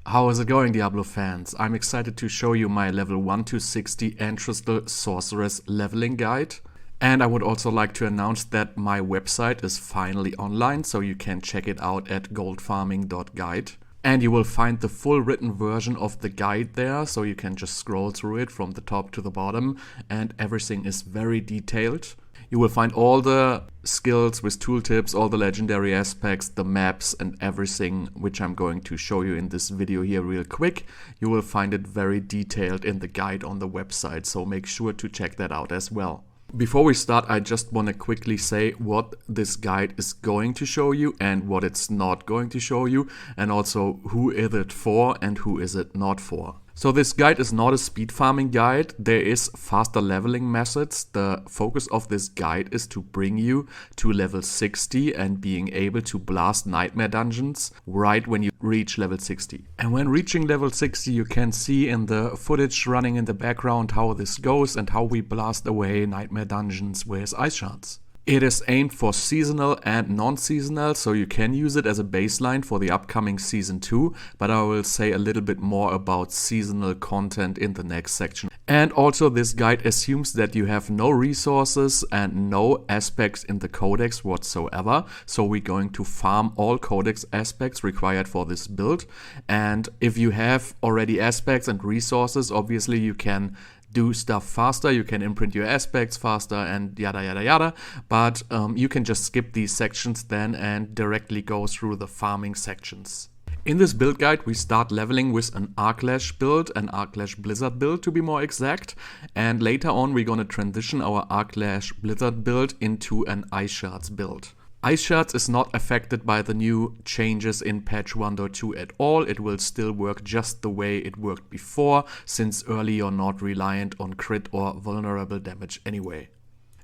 How is it going, Diablo fans? I'm excited to show you my level 1 to 60 Ancestral Sorceress leveling guide. And I would also like to announce that my website is finally online, so you can check it out at goldfarming.guide. And you will find the full written version of the guide there, so you can just scroll through it from the top to the bottom, and everything is very detailed. You will find all the skills with tooltips, all the legendary aspects, the maps and everything which I'm going to show you in this video here real quick. You will find it very detailed in the guide on the website, so make sure to check that out as well. Before we start, I just want to quickly say what this guide is going to show you and what it's not going to show you, and also who is it for and who is it not for. So this guide is not a speed farming guide. There is faster leveling methods. The focus of this guide is to bring you to level 60 and being able to blast nightmare dungeons right when you reach level 60. And when reaching level 60, you can see in the footage running in the background how this goes and how we blast away nightmare dungeons with Ice-Shards. It is aimed for seasonal and non-seasonal, so you can use it as a baseline for the upcoming Season 2, but I will say a little bit more about seasonal content in the next section. And also this guide assumes that you have no resources and no aspects in the codex whatsoever, so we're going to farm all codex aspects required for this build. And if you have already aspects and resources, obviously you can do stuff faster, you can imprint your aspects faster and yada yada yada, but you can just skip these sections then and directly go through the farming sections. In this build guide we start leveling with an Arc-Lash build, an Arc-Lash Blizzard build to be more exact, and later on we're gonna transition our Arc-Lash Blizzard build into an Ice-Shards build. Ice-Shards is not affected by the new changes in patch 1.2 at all. It will still work just the way it worked before, since early you're not reliant on crit or vulnerable damage anyway.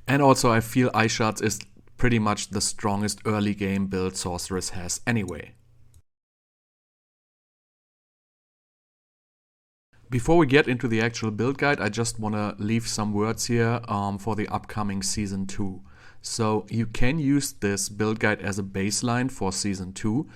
And also I feel Ice-Shards is pretty much the strongest early game build Sorceress has anyway. Before we get into the actual build guide, I just want to leave some words here for the upcoming Season 2. So you can use this build guide as a baseline for Season 2.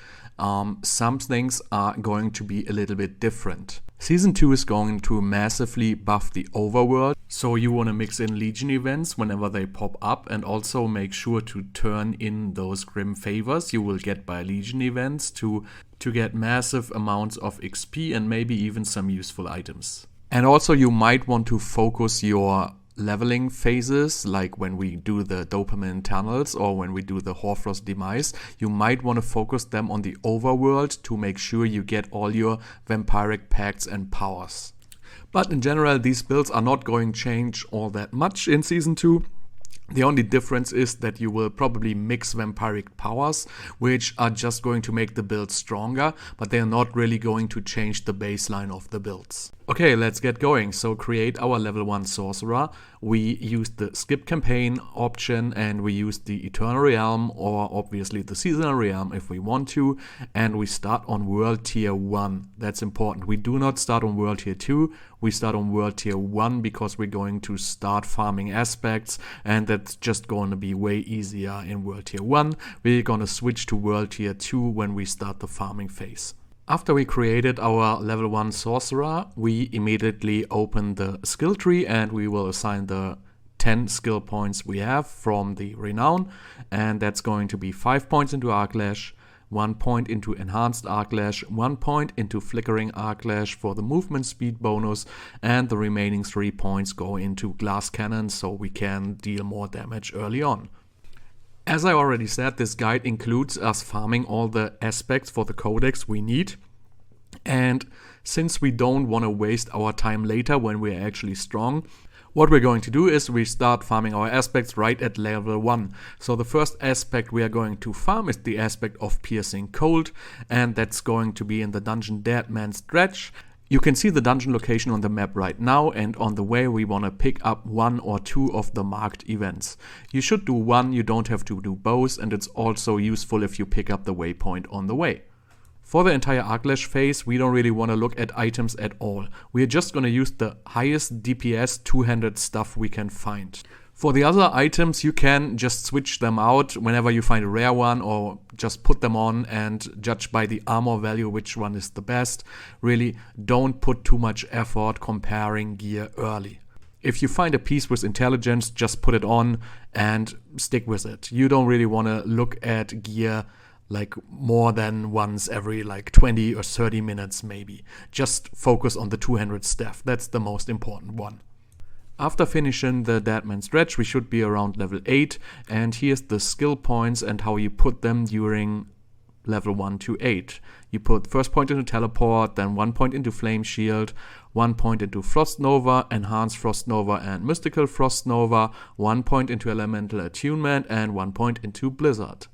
Some things are going to be a little bit different. Season 2 is going to massively buff the overworld, so you want to mix in Legion events whenever they pop up, and also make sure to turn in those grim favors you will get by Legion events to get massive amounts of XP and maybe even some useful items. And also you might want to focus your leveling phases, like when we do the dopamine tunnels or when we do the Hoarfrost Demise, you might want to focus them on the overworld to make sure you get all your vampiric pacts and powers. But in general, these builds are not going to change all that much in Season 2. The only difference is that you will probably mix vampiric powers, which are just going to make the build stronger, but they are not really going to change the baseline of the builds. Okay, let's get going. So create our level 1 sorcerer. We use the skip campaign option and we use the Eternal Realm or obviously the Seasonal Realm if we want to. And we start on World Tier 1. That's important. We do not start on World Tier 2. We start on World Tier 1 because we're going to start farming aspects, and that's just going to be way easier in World Tier 1. We're going to switch to World Tier 2 when we start the farming phase. After we created our level 1 sorcerer, we immediately open the skill tree and we will assign the 10 skill points we have from the renown, and that's going to be 5 points into Arc-Lash, 1 point into enhanced Arc-Lash, 1 point into flickering Arc-Lash for the movement speed bonus, and the remaining 3 points go into glass cannon so we can deal more damage early on. As I already said, this guide includes us farming all the aspects for the codex we need. And since we don't want to waste our time later when we're actually strong, what we're going to do is we start farming our aspects right at level 1. So the first aspect we are going to farm is the aspect of Piercing Cold, and that's going to be in the dungeon Dead Man's Dredge. You can see the dungeon location on the map right now, and on the way we want to pick up 1 or 2 of the marked events. You should do 1, you don't have to do both, and it's also useful if you pick up the waypoint on the way. For the entire Arc-Lash phase, we don't really want to look at items at all. We are just going to use the highest DPS two-handed stuff we can find. For the other items, you can just switch them out whenever you find a rare one, or just put them on and judge by the armor value which one is the best. Really, don't put too much effort comparing gear early. If you find a piece with intelligence, just put it on and stick with it. You don't really want to look at gear like more than once every like 20 or 30 minutes maybe. Just focus on the two-handed staff. That's the most important one. After finishing the Deadman stretch, we should be around level 8, and here's the skill points and how you put them during level 1 to 8. You put first point into Teleport, then 1 point into Flame Shield, 1 point into Frost Nova, Enhanced Frost Nova and Mystical Frost Nova, 1 point into Elemental Attunement, and 1 point into Blizzard.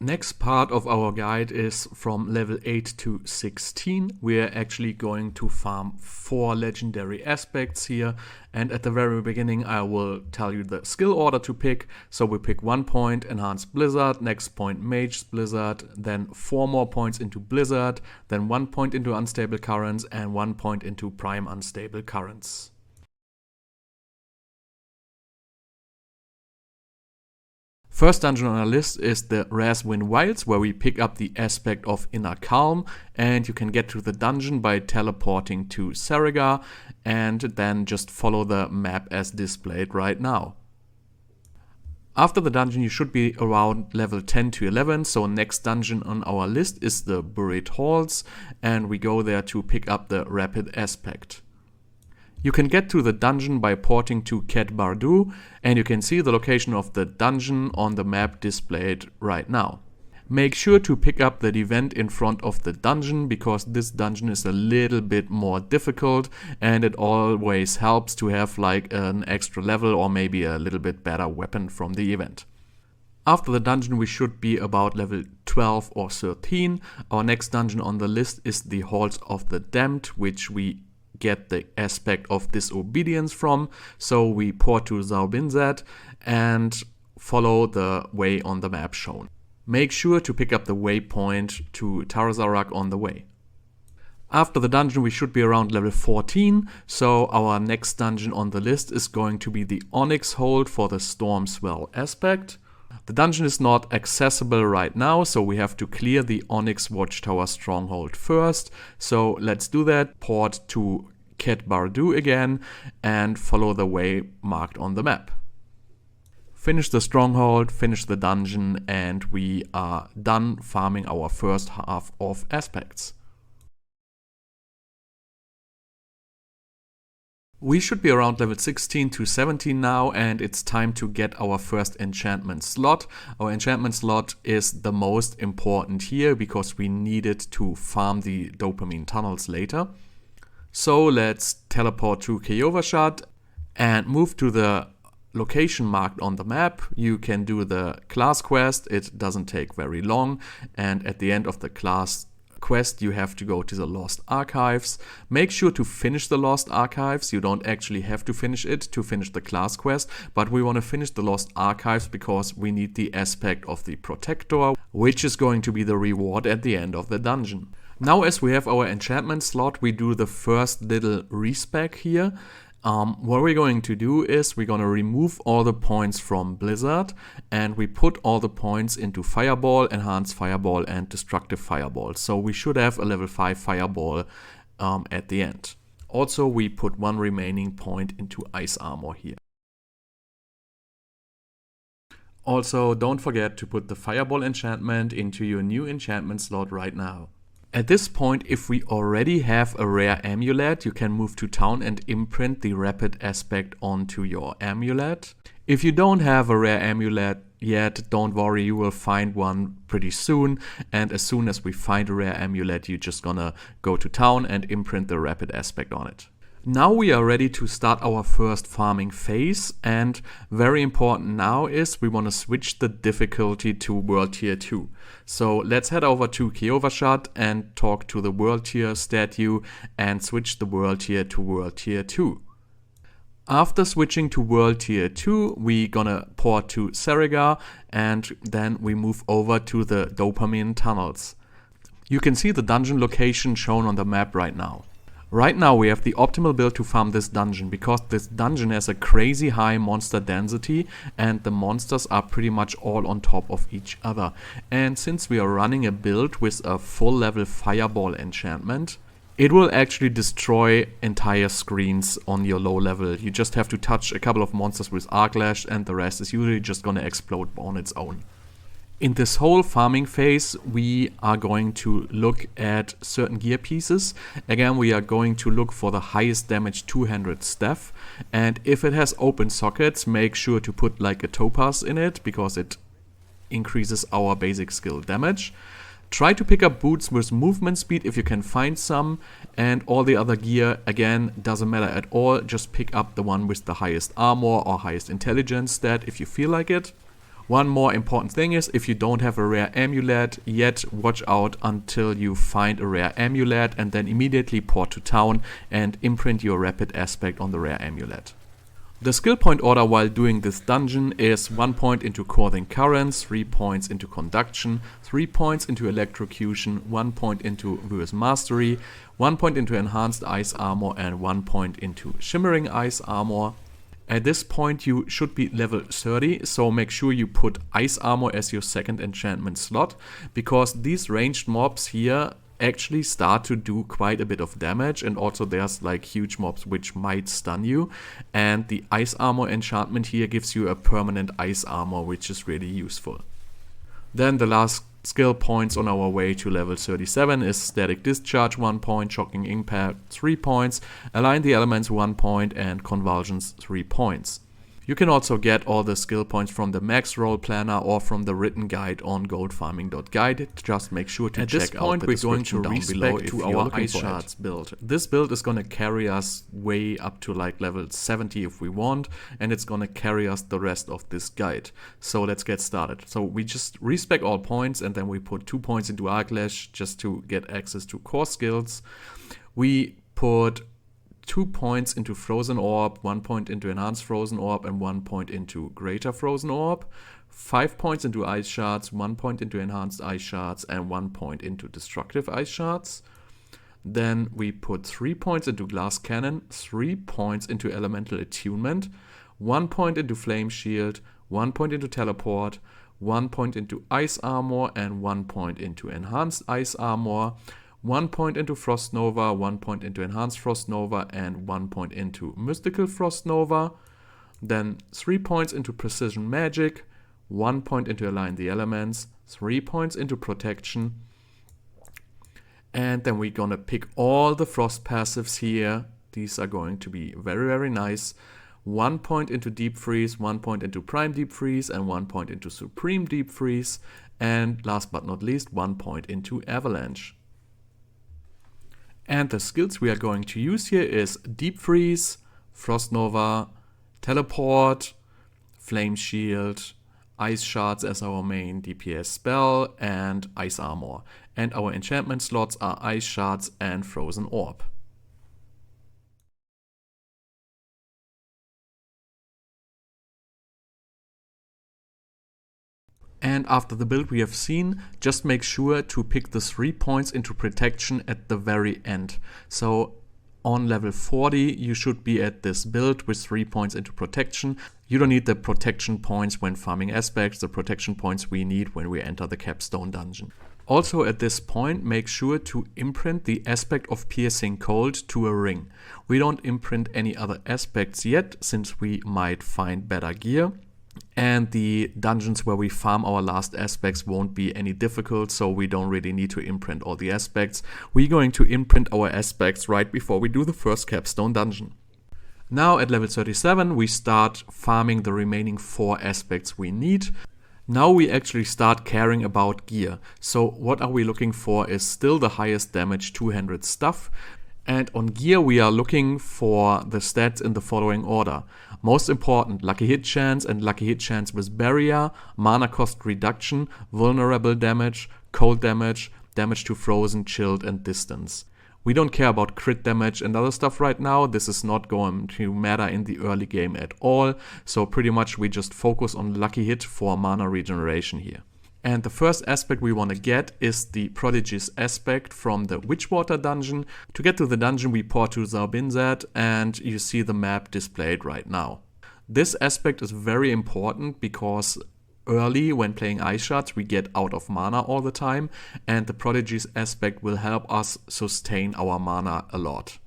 Next part of our guide is from level 8 to 16. We are actually going to farm 4 legendary aspects here, and at the very beginning I will tell you the skill order to pick. So we pick 1 point Enhanced Blizzard, next point Mage Blizzard, then 4 more points into Blizzard, then 1 point into Unstable Currents and 1 point into Prime Unstable Currents. First dungeon on our list is the Razwind Wilds, where we pick up the aspect of Inner Calm, and you can get to the dungeon by teleporting to Saragar and then just follow the map as displayed right now. After the dungeon you should be around level 10 to 11, so next dungeon on our list is the Buried Halls, and we go there to pick up the Rapid Aspect. You can get to the dungeon by porting to Ket Bardu, and you can see the location of the dungeon on the map displayed right now. Make sure to pick up that event in front of the dungeon, because this dungeon is a little bit more difficult, and it always helps to have like an extra level or maybe a little bit better weapon from the event. After the dungeon we should be about level 12 or 13. Our next dungeon on the list is the Halls of the Damned, which we get the aspect of Disobedience from, so we port to Zaubinzat and follow the way on the map shown. Make sure to pick up the waypoint to Tarzarak on the way. After the dungeon we should be around level 14, so our next dungeon on the list is going to be the Onyx Hold for the Stormswell aspect. The dungeon is not accessible right now, so we have to clear the Onyx Watchtower stronghold first. So let's do that, port to Ket Bardu again and follow the way marked on the map. Finish the stronghold, finish the dungeon, and we are done farming our first half of aspects. We should be around level 16 to 17 now, and it's time to get our first enchantment slot. Our enchantment slot is the most important here because we need it to farm the dopamine tunnels later. So let's teleport to Kyovashad and move to the location marked on the map. You can do the class quest, it doesn't take very long, and at the end of the class quest you have to go to the Lost Archives. Make sure to finish the Lost Archives. You don't actually have to finish it to finish the class quest, but we want to finish the Lost Archives because we need the aspect of the Protector, which is going to be the reward at the end of the dungeon. Now as we have our enchantment slot, we do the first little respec here. What we're going to do is we're going to remove all the points from Blizzard, and we put all the points into Fireball, Enhanced Fireball and Destructive Fireball. So we should have a level 5 Fireball at the end. Also we put 1 remaining point into Ice Armor here. Also don't forget to put the Fireball enchantment into your new enchantment slot right now. At this point, if we already have a rare amulet, you can move to town and imprint the Rapid Aspect onto your amulet. If you don't have a rare amulet yet, don't worry, you will find one pretty soon. And as soon as we find a rare amulet, you're just gonna go to town and imprint the Rapid Aspect on it. Now we are ready to start our first farming phase, and very important now is we want to switch the difficulty to World Tier 2. So let's head over to Kyovashad and talk to the World Tier statue and switch the World Tier to World Tier 2. After switching to World Tier 2, we gonna port to Saragar and then we move over to the Dopamine Tunnels. You can see the dungeon location shown on the map right now. Right now we have the optimal build to farm this dungeon, because this dungeon has a crazy high monster density and the monsters are pretty much all on top of each other. And since we are running a build with a full level fireball enchantment, it will actually destroy entire screens on your low level. You just have to touch a couple of monsters with Arc-Lash and the rest is usually just gonna explode on its own. In this whole farming phase, we are going to look at certain gear pieces. Again, we are going to look for the highest damage 200 staff. And if it has open sockets, make sure to put like a topaz in it, because it increases our basic skill damage. Try to pick up boots with movement speed if you can find some. And all the other gear, again, doesn't matter at all. Just pick up the one with the highest armor or highest intelligence stat if you feel like it. One more important thing is, if you don't have a rare amulet yet, watch out until you find a rare amulet and then immediately port to town and imprint your rapid aspect on the rare amulet. The skill point order while doing this dungeon is 1 point into Coursing Currents, 3 points into Conduction, 3 points into Electrocution, 1 point into Verse Mastery, 1 point into Enhanced Ice Armor and 1 point into Shimmering Ice Armor. At this point you should be level 30, so make sure you put Ice Armor as your second enchantment slot, because these ranged mobs here actually start to do quite a bit of damage, and also there's like huge mobs which might stun you, and the Ice Armor enchantment here gives you a permanent Ice Armor, which is really useful. Then the last skill points on our way to level 37 is Static Discharge 1 point, Shocking Impact 3 points, Align the Elements 1 point and Convulsions 3 points. You can also get all the skill points from the Max Roll Planner or from the written guide on goldfarming.guide. Just make sure to check out the description down below if you're looking for Ice-Shards build. This build is going to carry us way up to like level 70 if we want, and it's going to carry us the rest of this guide. So let's get started. So we just respec all points and then we put 2 points into Arc-Lash just to get access to core skills. We put 2 points into Frozen Orb, 1 point into Enhanced Frozen Orb and 1 point into Greater Frozen Orb, 5 points into Ice-Shards, 1 point into Enhanced Ice-Shards and 1 point into Destructive Ice-Shards. Then we put 3 points into Glass Cannon, 3 points into Elemental Attunement, 1 point into Flame Shield, 1 point into Teleport, 1 point into Ice Armor and 1 point into Enhanced Ice Armor, 1 point into Frost Nova, 1 point into Enhanced Frost Nova and 1 point into Mystical Frost Nova. Then 3 points into Precision Magic, 1 point into Align the Elements, 3 points into Protection. And then we're gonna pick all the Frost passives here. These are going to be very, very nice. 1 point into Deep Freeze, 1 point into Prime Deep Freeze and 1 point into Supreme Deep Freeze. And last but not least, 1 point into Avalanche. And the skills we are going to use here is Deep Freeze, Frost Nova, Teleport, Flame Shield, Ice-Shards as our main DPS spell, and Ice Armor. And our enchantment slots are Ice-Shards and Frozen Orb. And after the build we have seen, just make sure to pick the 3 points into Protection at the very end. So on level 40 you should be at this build with 3 points into Protection. You don't need the protection points when farming aspects, the protection points we need when we enter the Capstone Dungeon. Also at this point, make sure to imprint the aspect of Piercing Cold to a ring. We don't imprint any other aspects yet, since we might find better gear. And the dungeons where we farm our last aspects won't be any difficult, so we don't really need to imprint all the aspects. We're going to imprint our aspects right before we do the first Capstone Dungeon. Now at level 37 we start farming the remaining 4 aspects we need. Now we actually start caring about gear. So what are we looking for is still the highest damage 200 stuff. And on gear we are looking for the stats in the following order. Most important, lucky hit chance and lucky hit chance with barrier, mana cost reduction, vulnerable damage, cold damage, damage to frozen, chilled and distance. We don't care about crit damage and other stuff right now. This is not going to matter in the early game at all. So pretty much we just focus on lucky hit for mana regeneration here. And the first aspect we want to get is the Prodigy's Aspect from the Witchwater dungeon. To get to the dungeon we port to Zarbinzad and you see the map displayed right now. This aspect is very important because early when playing Ice-Shards we get out of mana all the time, and the Prodigy's Aspect will help us sustain our mana a lot.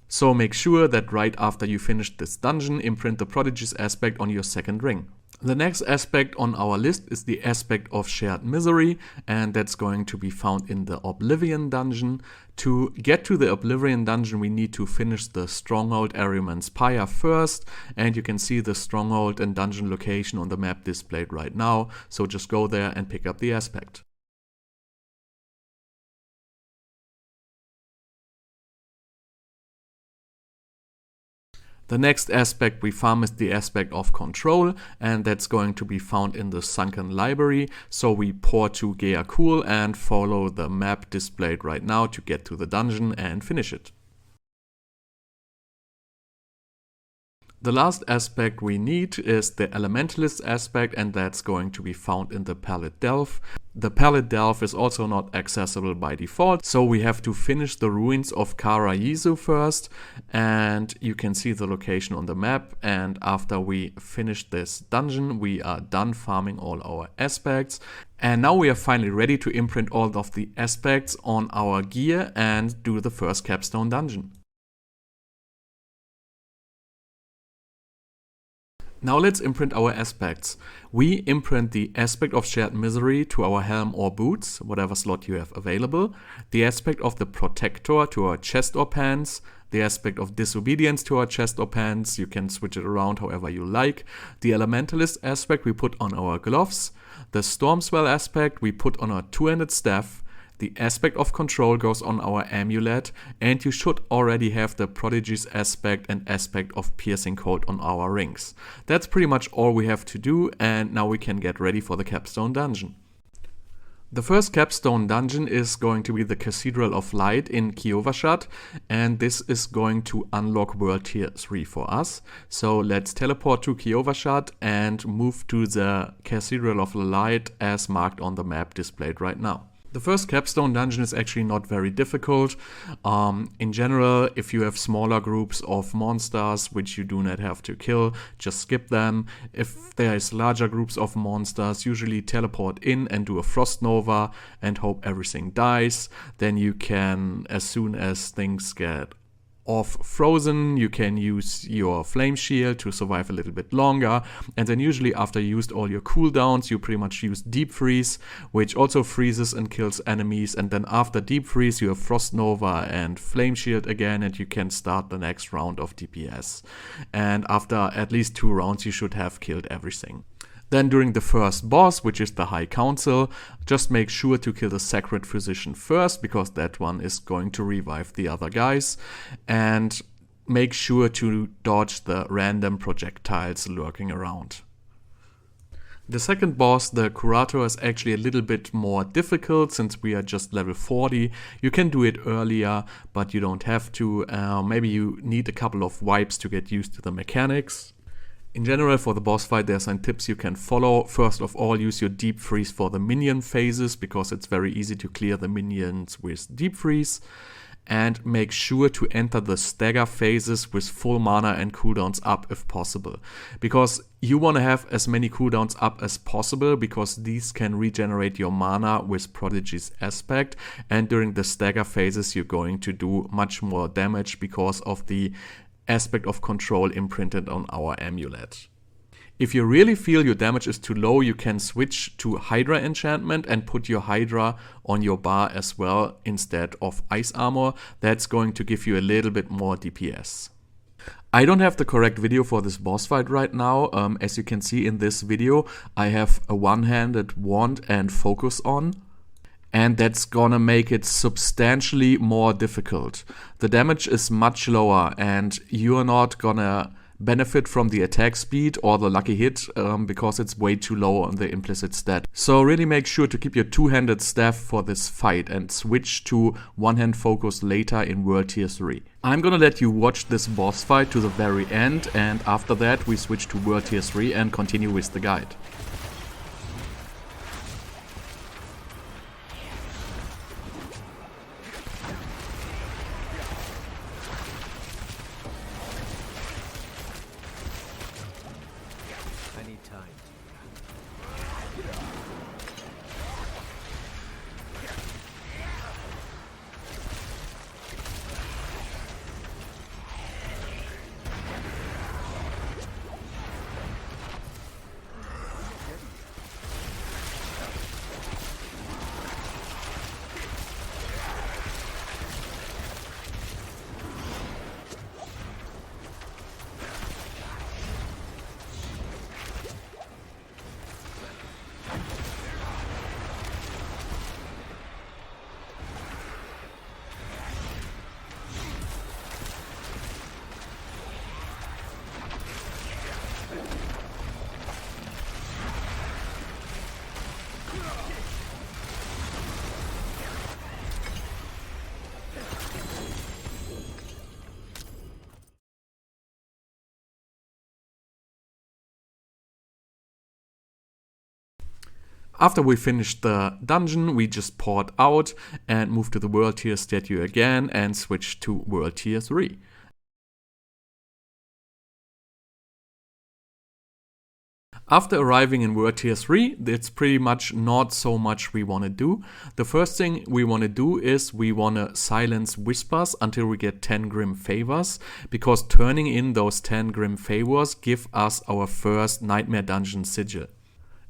So make sure that right after you finish this dungeon, imprint the Prodigy's Aspect on your second ring. The next aspect on our list is the Aspect of Shared Misery, and that's going to be found in the Oblivion dungeon. To get to the Oblivion dungeon we need to finish the Stronghold Ahriman's Pyre first, and you can see the stronghold and dungeon location on the map displayed right now, so just go there and pick up the aspect. The next aspect we farm is the Aspect of Control, and that's going to be found in the Sunken Library. So we port to Geakul and follow the map displayed right now to get to the dungeon and finish it. The last aspect we need is the Elementalist aspect, and that's going to be found in the Pallid Delve. The Pallid Delve is also not accessible by default, so we have to finish the ruins of Kara Yizu first, and you can see the location on the map. And after we finish this dungeon we are done farming all our aspects, and now we are finally ready to imprint all of the aspects on our gear and do the first Capstone Dungeon. Now let's imprint our aspects. We imprint the Aspect of Shared Misery to our helm or boots, whatever slot you have available, the Aspect of the Protector to our chest or pants, the Aspect of Disobedience to our chest or pants, you can switch it around however you like, the Elementalist aspect we put on our gloves, the Stormswell aspect we put on our two-handed staff, the Aspect of Control goes on our amulet, and you should already have the Prodigy's Aspect and Aspect of Piercing Cold on our rings. That's pretty much all we have to do, and now we can get ready for the Capstone Dungeon. The first Capstone Dungeon is going to be the Cathedral of Light in Kiovashad, and this is going to unlock World Tier 3 for us. So let's teleport to Kiovashad and move to the Cathedral of Light as marked on the map displayed right now. The first Capstone Dungeon is actually not very difficult. In general, if you have smaller groups of monsters which you do not have to kill, just skip them. If there is larger groups of monsters, usually teleport in and do a Frost Nova and hope everything dies. Then you can, as soon as things get off frozen, you can use your flame shield to survive a little bit longer, and then usually after you used all your cooldowns you pretty much use deep freeze, which also freezes and kills enemies, and then after deep freeze you have Frost Nova and flame shield again, and you can start the next round of DPS, and after at least 2 rounds you should have killed everything. Then during the first boss, which is the High Council, just make sure to kill the Sacred Physician first, because that one is going to revive the other guys. And make sure to dodge the random projectiles lurking around. The second boss, the Curator, is actually a little bit more difficult since we are just level 40. You can do it earlier, but you don't have to. Maybe you need a couple of wipes to get used to the mechanics. In general, for the boss fight, there are some tips you can follow. First of all, use your Deep Freeze for the minion phases, because it's very easy to clear the minions with Deep Freeze. And make sure to enter the stagger phases with full mana and cooldowns up if possible. Because you want to have as many cooldowns up as possible, because these can regenerate your mana with Prodigy's Aspect. And during the stagger phases, you're going to do much more damage because of the Aspect of Control imprinted on our amulet. If you really feel your damage is too low, you can switch to Hydra enchantment and put your Hydra on your bar as well instead of Ice Armor. That's going to give you a little bit more DPS. I don't have the correct video for this boss fight right now. As you can see in this video, I have a one-handed wand and focus on. And that's gonna make it substantially more difficult. The damage is much lower and you're not gonna benefit from the attack speed or the lucky hit because it's way too low on the implicit stat. So really make sure to keep your two-handed staff for this fight and switch to one-hand focus later in World Tier 3. I'm gonna let you watch this boss fight to the very end, and after that we switch to World Tier 3 and continue with the guide. After we finished the dungeon, we just port out and move to the World Tier statue again and switch to World Tier 3. After arriving in World Tier 3, it's pretty much not so much we want to do. The first thing we want to do is we want to silence whispers until we get 10 Grim Favors, because turning in those 10 Grim Favors give us our first Nightmare Dungeon sigil.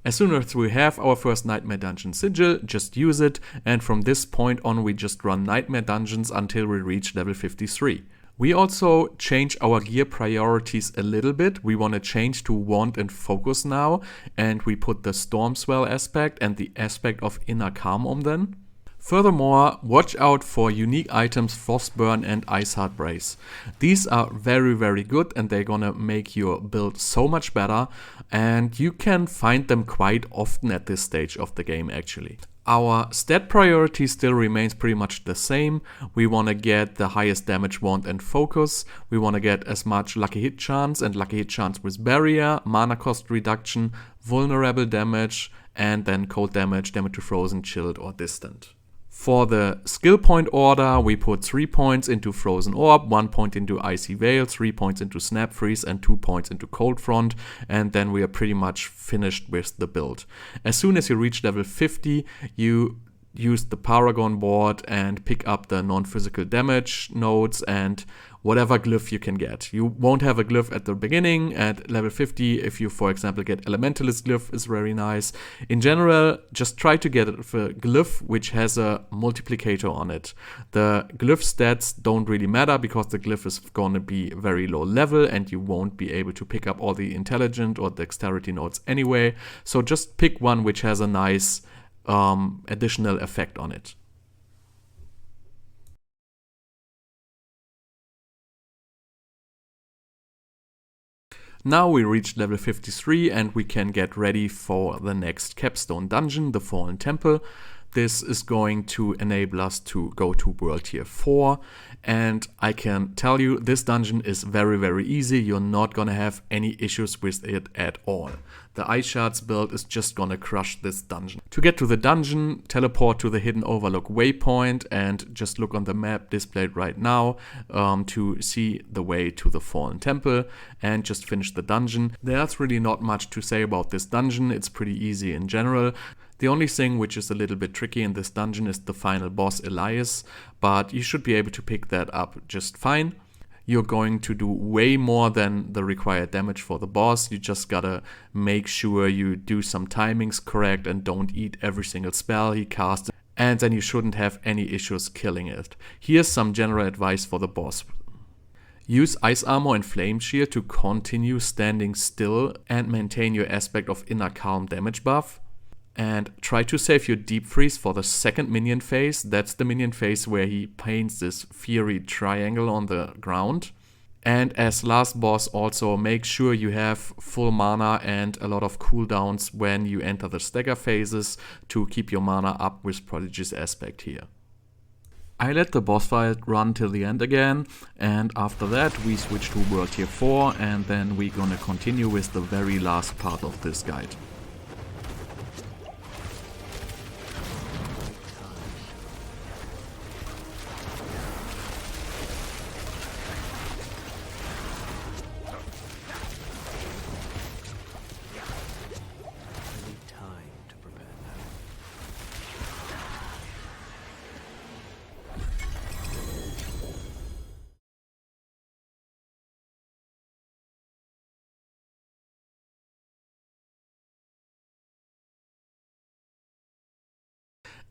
As soon as we have our first Nightmare Dungeon sigil, just use it, and from this point on we just run Nightmare Dungeons until we reach level 53. We also change our gear priorities a little bit. We want to change to Wand and Focus now, and we put the Stormswell aspect and the aspect of Inner Calm on them. Furthermore, watch out for unique items Frostburn and Ice-Shards Brace. These are very good and they're gonna make your build so much better, and you can find them quite often at this stage of the game actually. Our stat priority still remains pretty much the same. We want to get the highest damage wand and focus. We want to get as much lucky hit chance and lucky hit chance with barrier, mana cost reduction, vulnerable damage, and then cold damage, damage to frozen, chilled, or distant. For the skill point order, we put 3 points into Frozen Orb, 1 point into Icy Veil, 3 points into Snap Freeze, and 2 points into Cold Front, and then we are pretty much finished with the build. As soon as you reach level 50, you use the Paragin board and pick up the non-physical damage nodes and whatever glyph you can get. You won't have a glyph at the beginning. At level 50, if you, for example, get Elementalist glyph, is very nice. In general, just try to get a glyph which has a multiplicator on it. The glyph stats don't really matter because the glyph is going to be very low level and you won't be able to pick up all the intelligent or dexterity nodes anyway. So just pick one which has a nice additional effect on it. Now we reached level 53 and we can get ready for the next Capstone Dungeon, the Fallen Temple. This is going to enable us to go to World Tier 4, and I can tell you this dungeon is very easy. You're not gonna have any issues with it at all. The Ice-Shards build is just gonna crush this dungeon. To get to the dungeon, teleport to the Hidden Overlook waypoint and just look on the map displayed right now to see the way to the Fallen Temple and just finish the dungeon. There's really not much to say about this dungeon. It's pretty easy in general. The only thing which is a little bit tricky in this dungeon is the final boss, Elias, but you should be able to pick that up just fine. You're going to do way more than the required damage for the boss. You just gotta make sure you do some timings correct and don't eat every single spell he casts, and then you shouldn't have any issues killing it. Here's some general advice for the boss. Use Ice Armor and Flame Shield to continue standing still and maintain your aspect of Inner Calm damage buff. And try to save your Deep Freeze for the second minion phase. That's the minion phase where he paints this fiery triangle on the ground. And as last boss, also make sure you have full mana and a lot of cooldowns when you enter the stagger phases to keep your mana up with Prodigy's Aspect here. I let the boss fight run till the end again, and after that we switch to World Tier 4, and then we're gonna continue with the very last part of this guide.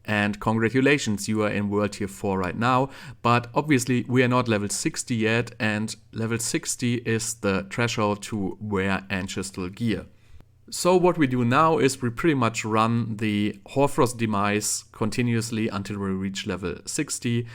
And congratulations, you are in World Tier 4 right now, but obviously we are not level 60 yet, and level 60 is the threshold to wear Ancestral gear. So what we do now is we pretty much run the Hoarfrost Demise continuously until we reach level 60.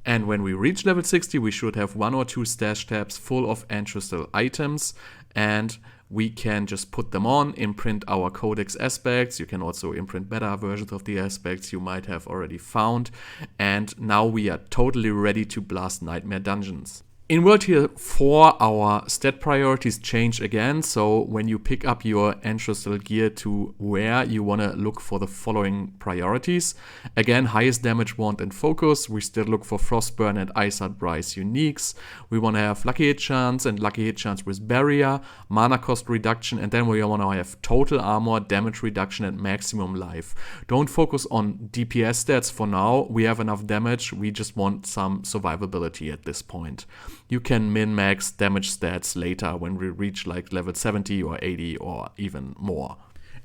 And when we reach level 60, we should have 1 or 2 stash tabs full of Ancestral items, and we can just put them on, imprint our Codex-Aspects. You can also imprint better versions of the aspects you might have already found. And now we are totally ready to blast Nightmare Dungeons. In World Tier 4, our stat priorities change again, so when you pick up your Ancestral gear to wear, you want to look for the following priorities. Again, highest damage, wand, and focus. We still look for Frostburn and Ice-Shards Rise uniques. We want to have lucky hit chance and lucky hit chance with barrier, mana cost reduction, and then we want to have total armor, damage reduction, and maximum life. Don't focus on DPS stats for now. We have enough damage. We just want some survivability at this point. You can min-max damage stats later when we reach like level 70 or 80 or even more.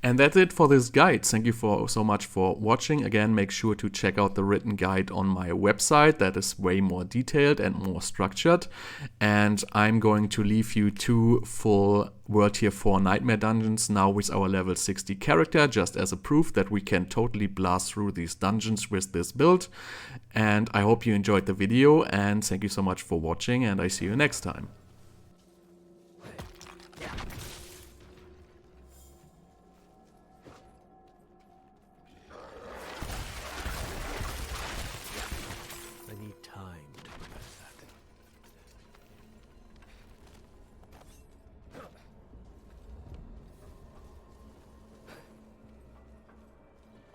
And that's it for this guide. Thank you so much for watching. Again, make sure to check out the written guide on my website. That is way more detailed and more structured. And I'm going to leave you 2 full World Tier 4 Nightmare dungeons now with our level 60 character, just as a proof that we can totally blast through these dungeons with this build. And I hope you enjoyed the video, and thank you so much for watching, and I see you next time.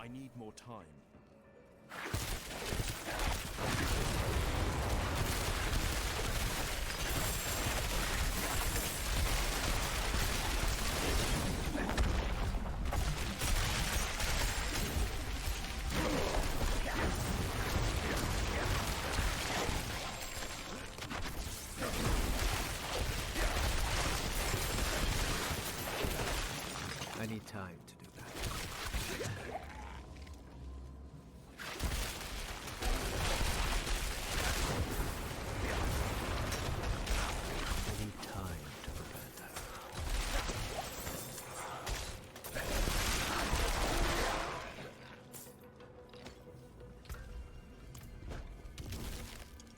I need more time. I need time to do that. I need time to prepare that.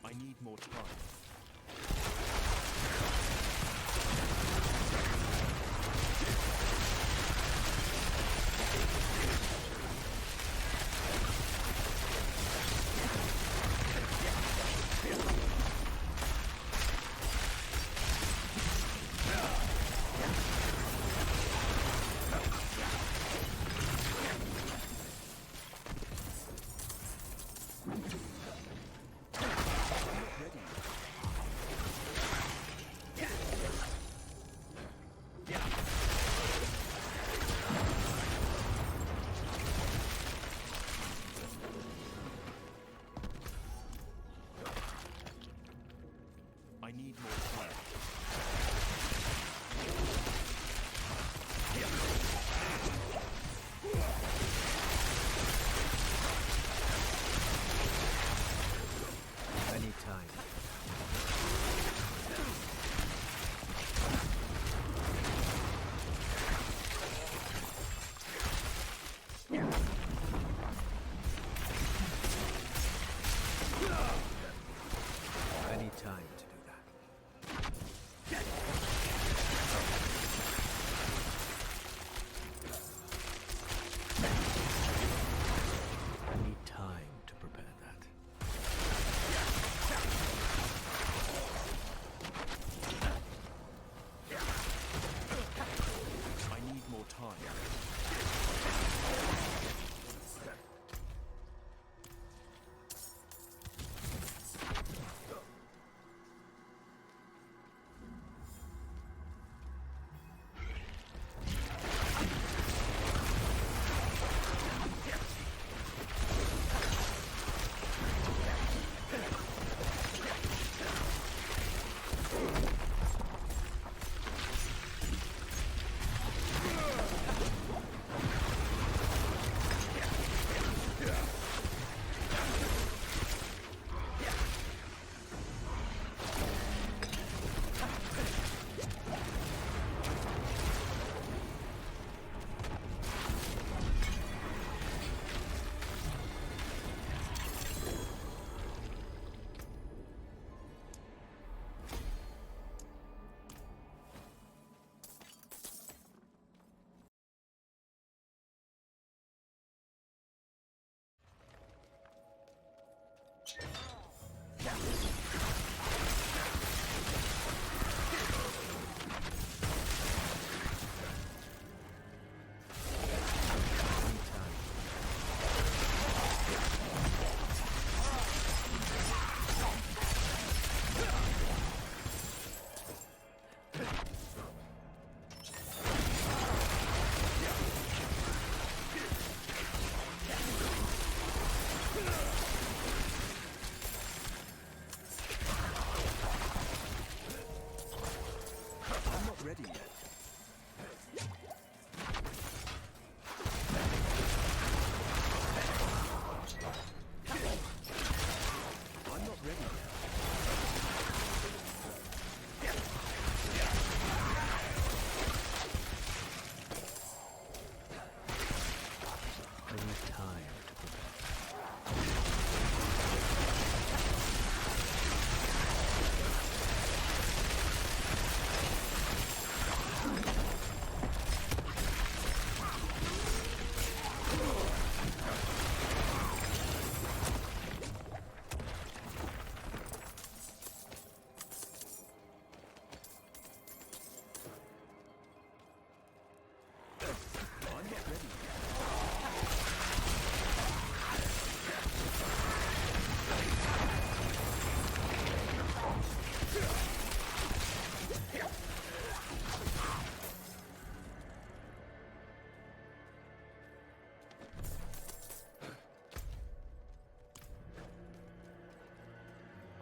I need more time.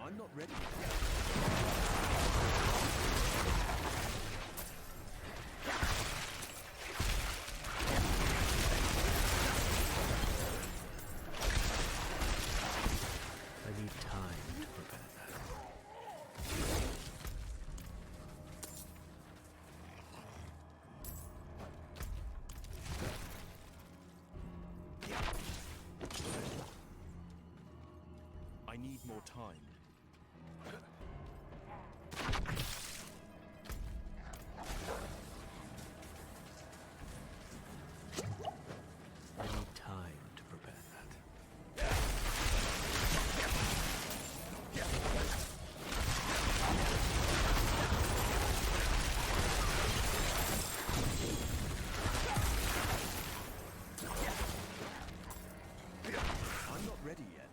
I'm not ready. I need time to prepare that. I need more time. I need time to prepare that. I'm not ready yet.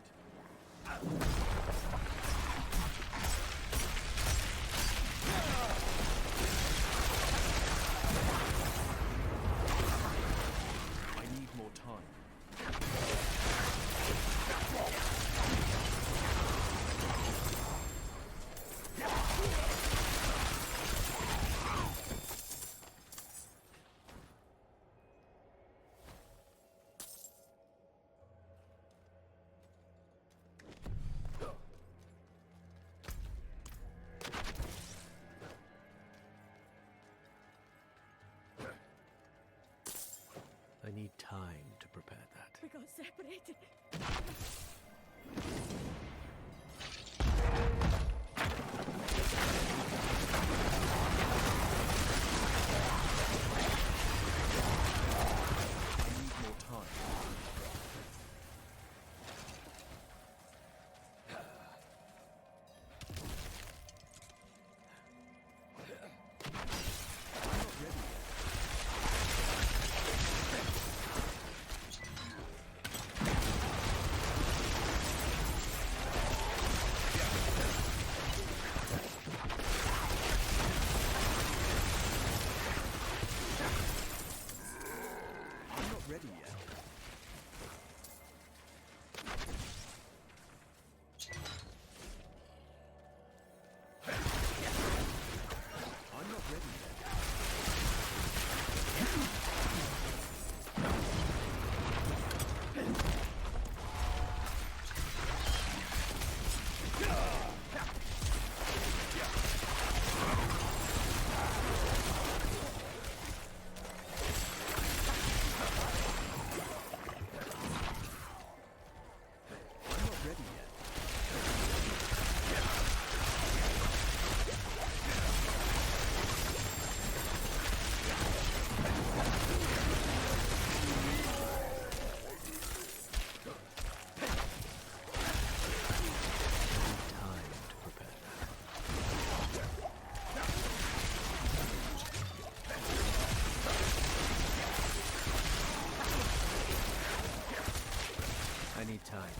I need more time. I need time to prepare that. We got separated. I need more time. I'm not ready yet. I'm not ready yet. I'm not ready yet. I'm not ready yet. Time to prepare that. I need time.